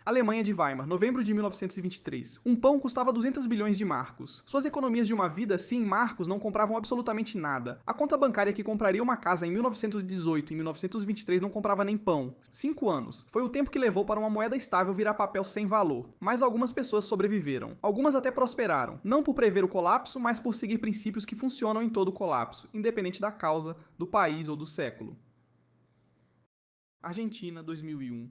Alemanha de Weimar, novembro de 1923. Um pão custava 200 bilhões de marcos. Suas economias de uma vida, se em marcos, não compravam absolutamente nada. A conta bancária que compraria uma casa em 1918 e 1923 não comprava nem pão. 5 anos. Foi o tempo que levou para uma moeda estável virar papel sem valor. Mas algumas pessoas sobreviveram. Algumas até prosperaram. Não por prever o colapso, mas por seguir princípios que funcionam em todo colapso, independente da causa, do país ou do século. Argentina, 2001.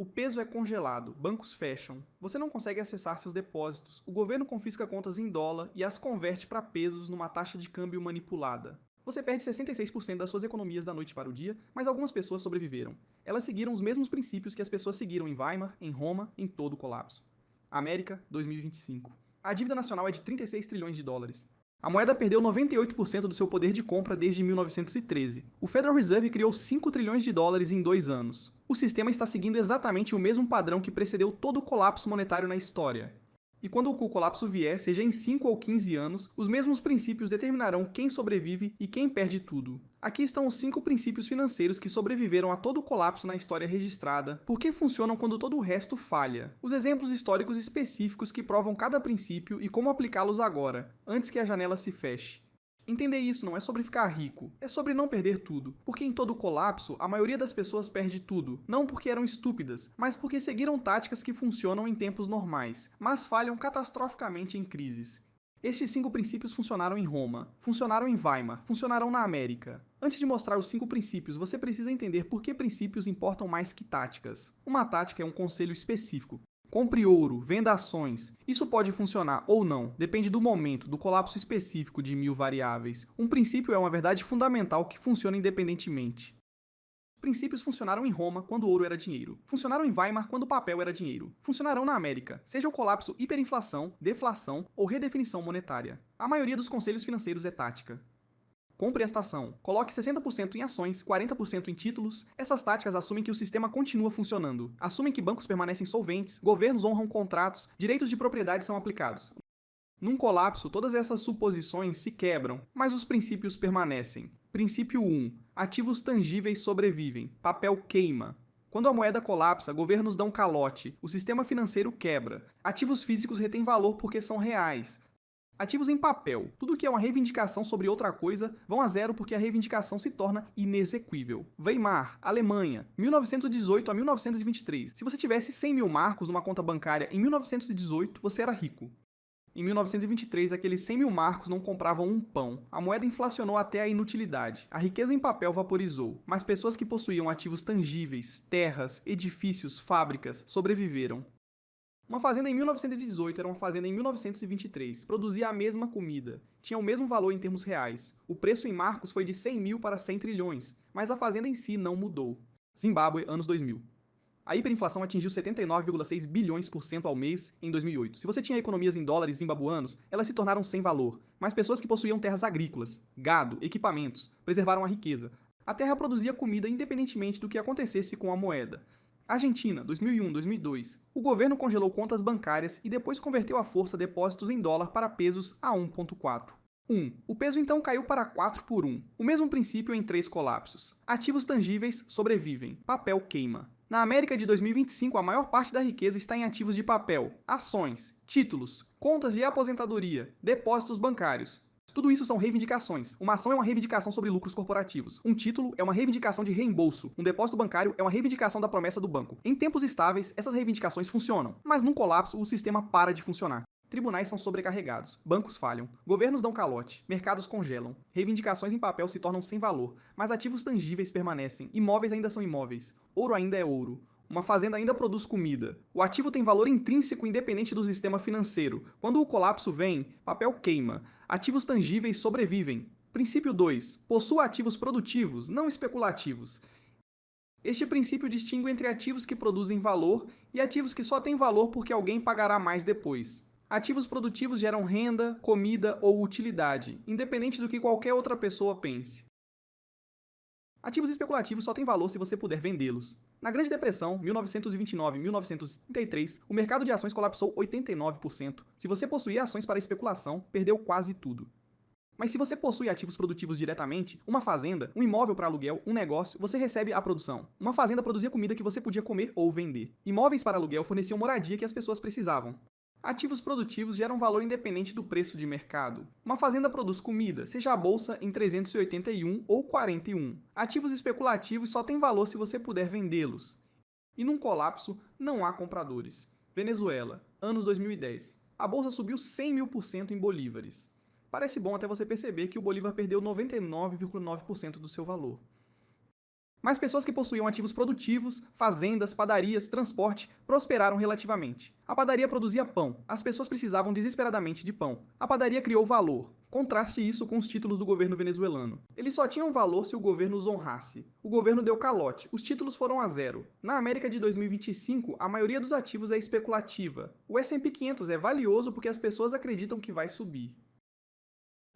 O peso é congelado, bancos fecham, você não consegue acessar seus depósitos, o governo confisca contas em dólar e as converte para pesos numa taxa de câmbio manipulada. Você perde 66% das suas economias da noite para o dia, mas algumas pessoas sobreviveram. Elas seguiram os mesmos princípios que as pessoas seguiram em Weimar, em Roma, em todo o colapso. América, 2025. A dívida nacional é de 36 trilhões de dólares. A moeda perdeu 98% do seu poder de compra desde 1913. O Federal Reserve criou 5 trilhões de dólares em 2 anos. O sistema está seguindo exatamente o mesmo padrão que precedeu todo o colapso monetário na história. E quando o colapso vier, seja em 5 ou 15 anos, os mesmos princípios determinarão quem sobrevive e quem perde tudo. Aqui estão os 5 princípios financeiros que sobreviveram a todo o colapso na história registrada, porque funcionam quando todo o resto falha. Os exemplos históricos específicos que provam cada princípio e como aplicá-los agora, antes que a janela se feche. Entender isso não é sobre ficar rico, é sobre não perder tudo. Porque em todo colapso, a maioria das pessoas perde tudo, não porque eram estúpidas, mas porque seguiram táticas que funcionam em tempos normais, mas falham catastroficamente em crises. Estes 5 princípios funcionaram em Roma, funcionaram em Weimar, funcionarão na América. Antes de mostrar os 5 princípios, você precisa entender por que princípios importam mais que táticas. Uma tática é um conselho específico. Compre ouro, venda ações. Isso pode funcionar ou não, depende do momento, do colapso específico de 1000 variáveis. Um princípio é uma verdade fundamental que funciona independentemente. Princípios funcionaram em Roma quando o ouro era dinheiro. Funcionaram em Weimar quando o papel era dinheiro. Funcionarão na América, seja o colapso hiperinflação, deflação ou redefinição monetária. A maioria dos conselhos financeiros é tática. Compre esta ação. Coloque 60% em ações, 40% em títulos. Essas táticas assumem que o sistema continua funcionando. Assumem que bancos permanecem solventes, governos honram contratos, direitos de propriedade são aplicados. Num colapso, todas essas suposições se quebram, mas os princípios permanecem. Princípio 1. Ativos tangíveis sobrevivem. Papel queima. Quando a moeda colapsa, governos dão calote, o sistema financeiro quebra. Ativos físicos retêm valor porque são reais. Ativos em papel. Tudo que é uma reivindicação sobre outra coisa vão a zero porque a reivindicação se torna inexequível. Weimar, Alemanha, 1918 a 1923. Se você tivesse 100 mil marcos numa conta bancária em 1918, você era rico. Em 1923, aqueles 100 mil marcos não compravam um pão. A moeda inflacionou até a inutilidade. A riqueza em papel vaporizou, mas pessoas que possuíam ativos tangíveis, terras, edifícios, fábricas, sobreviveram. Uma fazenda em 1918 era uma fazenda em 1923, produzia a mesma comida, tinha o mesmo valor em termos reais. O preço em marcos foi de 100 mil para 100 trilhões, mas a fazenda em si não mudou. Zimbábue, anos 2000. A hiperinflação atingiu 79,6 bilhões por cento ao mês em 2008. Se você tinha economias em dólares zimbabuanos, elas se tornaram sem valor. Mas pessoas que possuíam terras agrícolas, gado, equipamentos, preservaram a riqueza. A terra produzia comida independentemente do que acontecesse com a moeda. Argentina, 2001, 2002. O governo congelou contas bancárias e depois converteu à força depósitos em dólar para pesos a 1,4. 1. O peso então caiu para 4 por 1. O mesmo princípio em 3 colapsos. Ativos tangíveis sobrevivem. Papel queima. Na América de 2025, a maior parte da riqueza está em ativos de papel, ações, títulos, contas de aposentadoria, depósitos bancários. Tudo isso são reivindicações. Uma ação é uma reivindicação sobre lucros corporativos. Um título é uma reivindicação de reembolso. Um depósito bancário é uma reivindicação da promessa do banco. Em tempos estáveis, essas reivindicações funcionam, mas num colapso, o sistema para de funcionar. Tribunais são sobrecarregados, bancos falham, governos dão calote, mercados congelam, reivindicações em papel se tornam sem valor, mas ativos tangíveis permanecem, imóveis ainda são imóveis, ouro ainda é ouro. Uma fazenda ainda produz comida. O ativo tem valor intrínseco independente do sistema financeiro. Quando o colapso vem, papel queima. Ativos tangíveis sobrevivem. Princípio 2. Possua ativos produtivos, não especulativos. Este princípio distingue entre ativos que produzem valor e ativos que só têm valor porque alguém pagará mais depois. Ativos produtivos geram renda, comida ou utilidade, independente do que qualquer outra pessoa pense. Ativos especulativos só têm valor se você puder vendê-los. Na Grande Depressão, 1929 e 1933, o mercado de ações colapsou 89%. Se você possuía ações para especulação, perdeu quase tudo. Mas se você possui ativos produtivos diretamente, uma fazenda, um imóvel para aluguel, um negócio, você recebe a produção. Uma fazenda produzia comida que você podia comer ou vender. Imóveis para aluguel forneciam moradia que as pessoas precisavam. Ativos produtivos geram valor independente do preço de mercado. Uma fazenda produz comida, seja a bolsa em 381 ou 41. Ativos especulativos só têm valor se você puder vendê-los. E num colapso, não há compradores. Venezuela, anos 2010. A bolsa subiu 100.000% em bolívares. Parece bom até você perceber que o bolívar perdeu 99,9% do seu valor. Mas pessoas que possuíam ativos produtivos, fazendas, padarias, transporte, prosperaram relativamente. A padaria produzia pão. As pessoas precisavam desesperadamente de pão. A padaria criou valor. Contraste isso com os títulos do governo venezuelano. Eles só tinham valor se o governo os honrasse. O governo deu calote. Os títulos foram a zero. Na América de 2025, a maioria dos ativos é especulativa. O S&P 500 é valioso porque as pessoas acreditam que vai subir.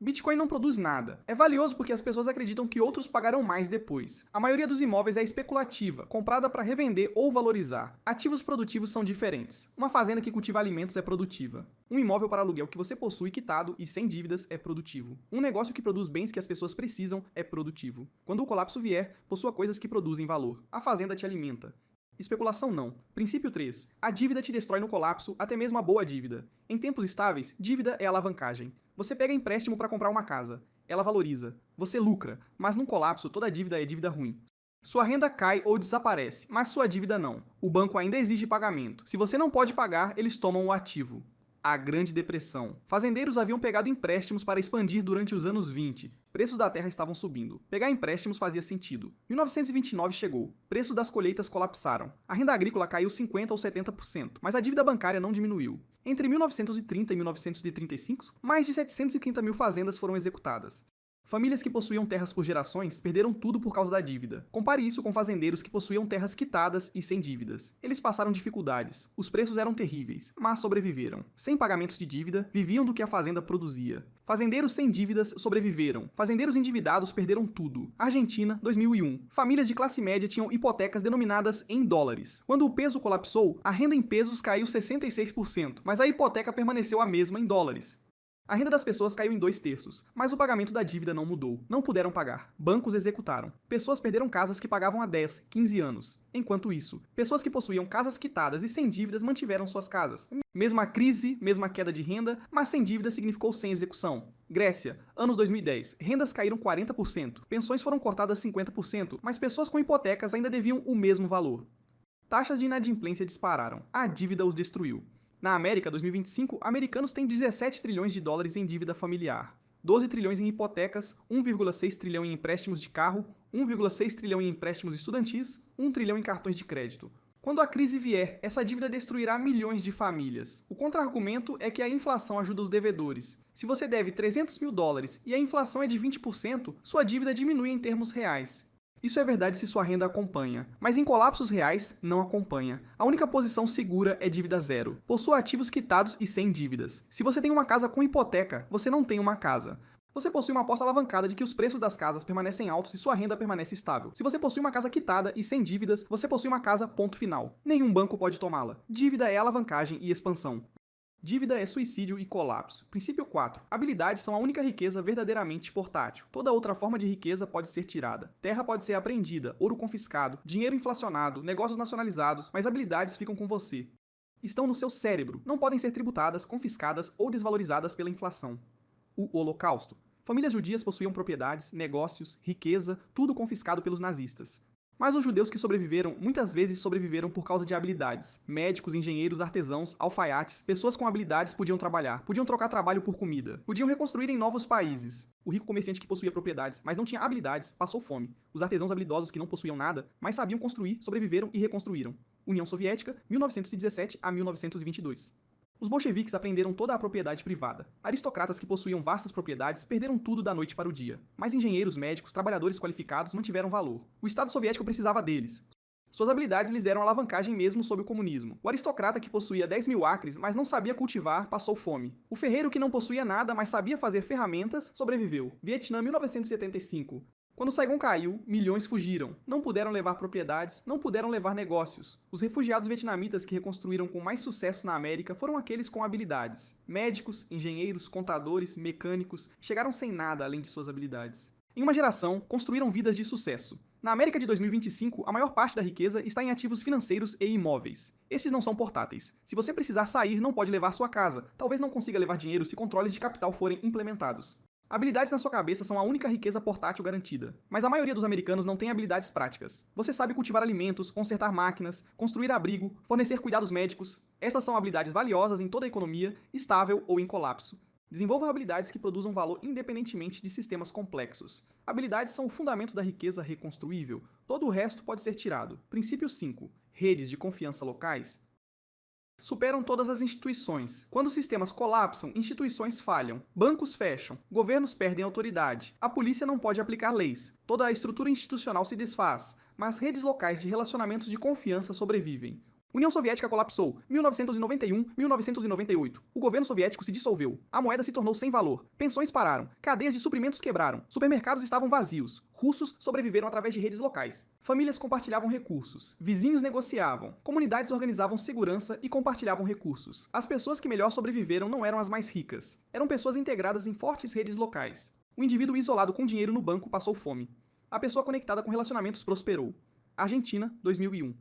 Bitcoin não produz nada. É valioso porque as pessoas acreditam que outros pagarão mais depois. A maioria dos imóveis é especulativa, comprada para revender ou valorizar. Ativos produtivos são diferentes. Uma fazenda que cultiva alimentos é produtiva. Um imóvel para aluguel que você possui quitado e sem dívidas é produtivo. Um negócio que produz bens que as pessoas precisam é produtivo. Quando o colapso vier, possua coisas que produzem valor. A fazenda te alimenta. Especulação não. Princípio 3. A dívida te destrói no colapso, até mesmo a boa dívida. Em tempos estáveis, dívida é alavancagem. Você pega empréstimo para comprar uma casa. Ela valoriza. Você lucra. Mas num colapso, toda dívida é dívida ruim. Sua renda cai ou desaparece, mas sua dívida não. O banco ainda exige pagamento. Se você não pode pagar, eles tomam o ativo. A Grande Depressão. Fazendeiros haviam pegado empréstimos para expandir durante os anos 20. Preços da terra estavam subindo. Pegar empréstimos fazia sentido. 1929 chegou. Preços das colheitas colapsaram. A renda agrícola caiu 50% ou 70%, mas a dívida bancária não diminuiu. Entre 1930 e 1935, mais de 730 mil fazendas foram executadas. Famílias que possuíam terras por gerações perderam tudo por causa da dívida. Compare isso com fazendeiros que possuíam terras quitadas e sem dívidas. Eles passaram dificuldades. Os preços eram terríveis, mas sobreviveram. Sem pagamentos de dívida, viviam do que a fazenda produzia. Fazendeiros sem dívidas sobreviveram. Fazendeiros endividados perderam tudo. Argentina, 2001. Famílias de classe média tinham hipotecas denominadas em dólares. Quando o peso colapsou, a renda em pesos caiu 66%, mas a hipoteca permaneceu a mesma em dólares. A renda das pessoas caiu em 2/3, mas o pagamento da dívida não mudou. Não puderam pagar. Bancos executaram. Pessoas perderam casas que pagavam há 10, 15 anos. Enquanto isso, pessoas que possuíam casas quitadas e sem dívidas mantiveram suas casas. Mesma crise, mesma queda de renda, mas sem dívida significou sem execução. Grécia, anos 2010. Rendas caíram 40%. Pensões foram cortadas 50%, mas pessoas com hipotecas ainda deviam o mesmo valor. Taxas de inadimplência dispararam. A dívida os destruiu. Na América, 2025, americanos têm 17 trilhões de dólares em dívida familiar, 12 trilhões em hipotecas, 1,6 trilhão em empréstimos de carro, 1,6 trilhão em empréstimos estudantis, 1 trilhão em cartões de crédito. Quando a crise vier, essa dívida destruirá milhões de famílias. O contra-argumento é que a inflação ajuda os devedores. Se você deve 300 mil dólares e a inflação é de 20%, sua dívida diminui em termos reais. Isso é verdade se sua renda acompanha, mas em colapsos reais, não acompanha. A única posição segura é dívida zero. Possua ativos quitados e sem dívidas. Se você tem uma casa com hipoteca, você não tem uma casa. Você possui uma aposta alavancada de que os preços das casas permanecem altos e sua renda permanece estável. Se você possui uma casa quitada e sem dívidas, você possui uma casa ponto final. Nenhum banco pode tomá-la. Dívida é alavancagem e expansão. Dívida é suicídio e colapso. Princípio 4. Habilidades são a única riqueza verdadeiramente portátil. Toda outra forma de riqueza pode ser tirada. Terra pode ser apreendida, ouro confiscado, dinheiro inflacionado, negócios nacionalizados, mas habilidades ficam com você. Estão no seu cérebro. Não podem ser tributadas, confiscadas ou desvalorizadas pela inflação. O Holocausto. Famílias judias possuíam propriedades, negócios, riqueza, tudo confiscado pelos nazistas. Mas os judeus que sobreviveram, muitas vezes sobreviveram por causa de habilidades. Médicos, engenheiros, artesãos, alfaiates, pessoas com habilidades podiam trabalhar, podiam trocar trabalho por comida, podiam reconstruir em novos países. O rico comerciante que possuía propriedades, mas não tinha habilidades, passou fome. Os artesãos habilidosos que não possuíam nada, mas sabiam construir, sobreviveram e reconstruíram. União Soviética, 1917 a 1922. Os bolcheviques apreenderam toda a propriedade privada. Aristocratas que possuíam vastas propriedades perderam tudo da noite para o dia. Mas engenheiros, médicos, trabalhadores qualificados mantiveram valor. O Estado soviético precisava deles. Suas habilidades lhes deram alavancagem mesmo sob o comunismo. O aristocrata que possuía 10 mil acres, mas não sabia cultivar, passou fome. O ferreiro que não possuía nada, mas sabia fazer ferramentas, sobreviveu. Vietnã, 1975. Quando Saigon caiu, milhões fugiram. Não puderam levar propriedades, não puderam levar negócios. Os refugiados vietnamitas que reconstruíram com mais sucesso na América foram aqueles com habilidades. Médicos, engenheiros, contadores, mecânicos, chegaram sem nada além de suas habilidades. Em uma geração, construíram vidas de sucesso. Na América de 2025, a maior parte da riqueza está em ativos financeiros e imóveis. Estes não são portáteis. Se você precisar sair, não pode levar sua casa. Talvez não consiga levar dinheiro se controles de capital forem implementados. Habilidades na sua cabeça são a única riqueza portátil garantida. Mas a maioria dos americanos não tem habilidades práticas. Você sabe cultivar alimentos, consertar máquinas, construir abrigo, fornecer cuidados médicos. Estas são habilidades valiosas em toda a economia, estável ou em colapso. Desenvolva habilidades que produzam valor independentemente de sistemas complexos. Habilidades são o fundamento da riqueza reconstruível. Todo o resto pode ser tirado. Princípio 5. Redes de confiança locais superam todas as instituições. Quando sistemas colapsam, instituições falham, bancos fecham, governos perdem autoridade, a polícia não pode aplicar leis, toda a estrutura institucional se desfaz, mas redes locais de relacionamentos de confiança sobrevivem. União Soviética colapsou, 1991-1998. O governo soviético se dissolveu. A moeda se tornou sem valor. Pensões pararam. Cadeias de suprimentos quebraram. Supermercados estavam vazios. Russos sobreviveram através de redes locais. Famílias compartilhavam recursos. Vizinhos negociavam. Comunidades organizavam segurança e compartilhavam recursos. As pessoas que melhor sobreviveram não eram as mais ricas. Eram pessoas integradas em fortes redes locais. O indivíduo isolado com dinheiro no banco passou fome. A pessoa conectada com relacionamentos prosperou. Argentina, 2001.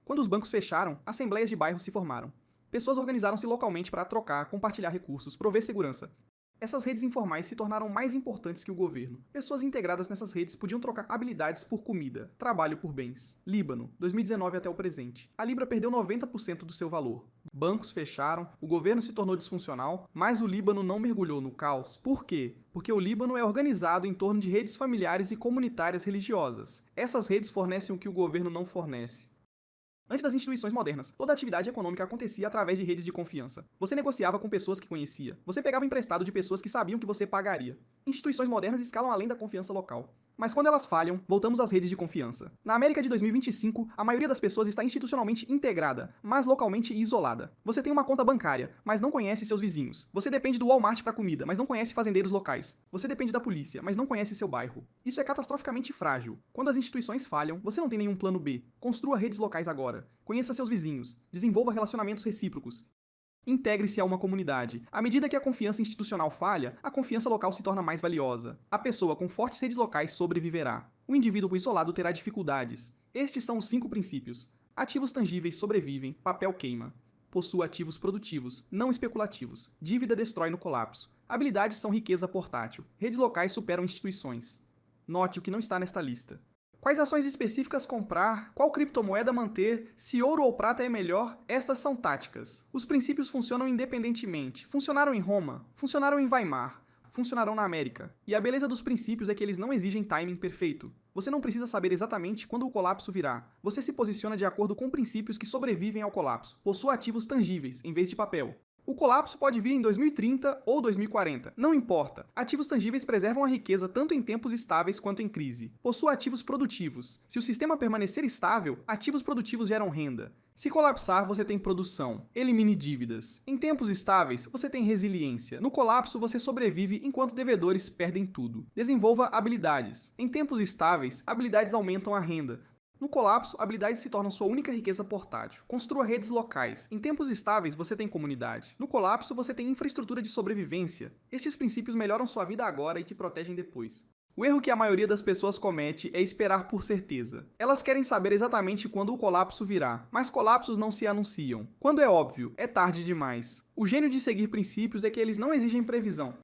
Quando os bancos fecharam, assembleias de bairros se formaram. Pessoas organizaram-se localmente para trocar, compartilhar recursos, prover segurança. Essas redes informais se tornaram mais importantes que o governo. Pessoas integradas nessas redes podiam trocar habilidades por comida, trabalho por bens. Líbano, 2019 até o presente. A Libra perdeu 90% do seu valor. Bancos fecharam, o governo se tornou disfuncional, mas o Líbano não mergulhou no caos. Por quê? Porque o Líbano é organizado em torno de redes familiares e comunitárias religiosas. Essas redes fornecem o que o governo não fornece. Antes das instituições modernas, toda a atividade econômica acontecia através de redes de confiança. Você negociava com pessoas que conhecia. Você pegava emprestado de pessoas que sabiam que você pagaria. Instituições modernas escalam além da confiança local. Mas quando elas falham, voltamos às redes de confiança. Na América de 2025, a maioria das pessoas está institucionalmente integrada, mas localmente isolada. Você tem uma conta bancária, mas não conhece seus vizinhos. Você depende do Walmart para comida, mas não conhece fazendeiros locais. Você depende da polícia, mas não conhece seu bairro. Isso é catastroficamente frágil. Quando as instituições falham, você não tem nenhum plano B. Construa redes locais agora. Conheça seus vizinhos. Desenvolva relacionamentos recíprocos. Integre-se a uma comunidade. À medida que a confiança institucional falha, a confiança local se torna mais valiosa. A pessoa com fortes redes locais sobreviverá. O indivíduo isolado terá dificuldades. Estes são os 5 princípios. Ativos tangíveis sobrevivem, papel queima. Possua ativos produtivos, não especulativos. Dívida destrói no colapso. Habilidades são riqueza portátil. Redes locais superam instituições. Note o que não está nesta lista. Quais ações específicas comprar? Qual criptomoeda manter? Se ouro ou prata é melhor? Estas são táticas. Os princípios funcionam independentemente. Funcionaram em Roma, funcionaram em Weimar, funcionarão na América. E a beleza dos princípios é que eles não exigem timing perfeito. Você não precisa saber exatamente quando o colapso virá. Você se posiciona de acordo com princípios que sobrevivem ao colapso. Possua ativos tangíveis, em vez de papel. O colapso pode vir em 2030 ou 2040, não importa. Ativos tangíveis preservam a riqueza tanto em tempos estáveis quanto em crise. Possua ativos produtivos. Se o sistema permanecer estável, ativos produtivos geram renda. Se colapsar, você tem produção. Elimine dívidas. Em tempos estáveis, você tem resiliência. No colapso, você sobrevive enquanto devedores perdem tudo. Desenvolva habilidades. Em tempos estáveis, habilidades aumentam a renda. No colapso, habilidades se tornam sua única riqueza portátil. Construa redes locais. Em tempos estáveis, você tem comunidade. No colapso, você tem infraestrutura de sobrevivência. Estes princípios melhoram sua vida agora e te protegem depois. O erro que a maioria das pessoas comete é esperar por certeza. Elas querem saber exatamente quando o colapso virá, mas colapsos não se anunciam. Quando é óbvio, é tarde demais. O gênio de seguir princípios é que eles não exigem previsão.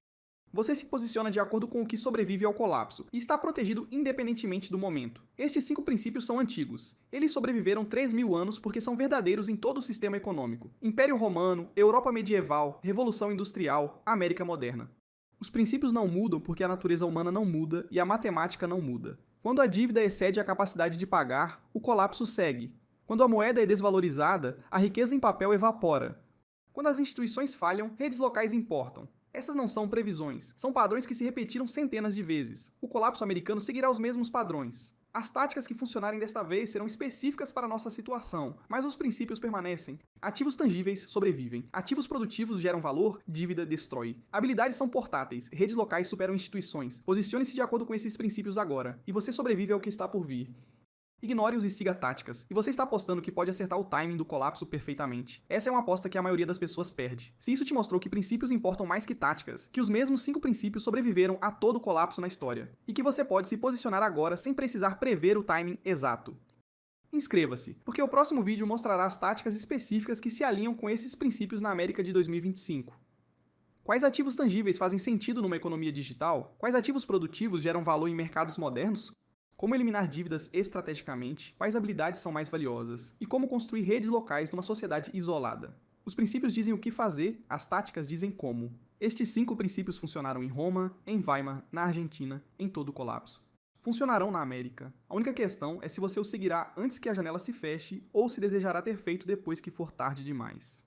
Você se posiciona de acordo com o que sobrevive ao colapso e está protegido independentemente do momento. Estes 5 princípios são antigos. Eles sobreviveram 3.000 anos porque são verdadeiros em todo o sistema econômico. Império Romano, Europa medieval, Revolução Industrial, América moderna. Os princípios não mudam porque a natureza humana não muda e a matemática não muda. Quando a dívida excede a capacidade de pagar, o colapso segue. Quando a moeda é desvalorizada, a riqueza em papel evapora. Quando as instituições falham, redes locais importam. Essas não são previsões, são padrões que se repetiram centenas de vezes. O colapso americano seguirá os mesmos padrões. As táticas que funcionarem desta vez serão específicas para a nossa situação, mas os princípios permanecem. Ativos tangíveis sobrevivem. Ativos produtivos geram valor, dívida destrói. Habilidades são portáteis, redes locais superam instituições. Posicione-se de acordo com esses princípios agora, e você sobrevive ao que está por vir. Ignore-os e siga táticas. E você está apostando que pode acertar o timing do colapso perfeitamente. Essa é uma aposta que a maioria das pessoas perde. Se isso te mostrou que princípios importam mais que táticas, que os mesmos 5 princípios sobreviveram a todo o colapso na história, e que você pode se posicionar agora sem precisar prever o timing exato. Inscreva-se, porque o próximo vídeo mostrará as táticas específicas que se alinham com esses princípios na América de 2025. Quais ativos tangíveis fazem sentido numa economia digital? Quais ativos produtivos geram valor em mercados modernos? Como eliminar dívidas estrategicamente, quais habilidades são mais valiosas, e como construir redes locais numa sociedade isolada. Os princípios dizem o que fazer, as táticas dizem como. Estes 5 princípios funcionaram em Roma, em Weimar, na Argentina, em todo o colapso. Funcionarão na América. A única questão é se você os seguirá antes que a janela se feche ou se desejará ter feito depois que for tarde demais.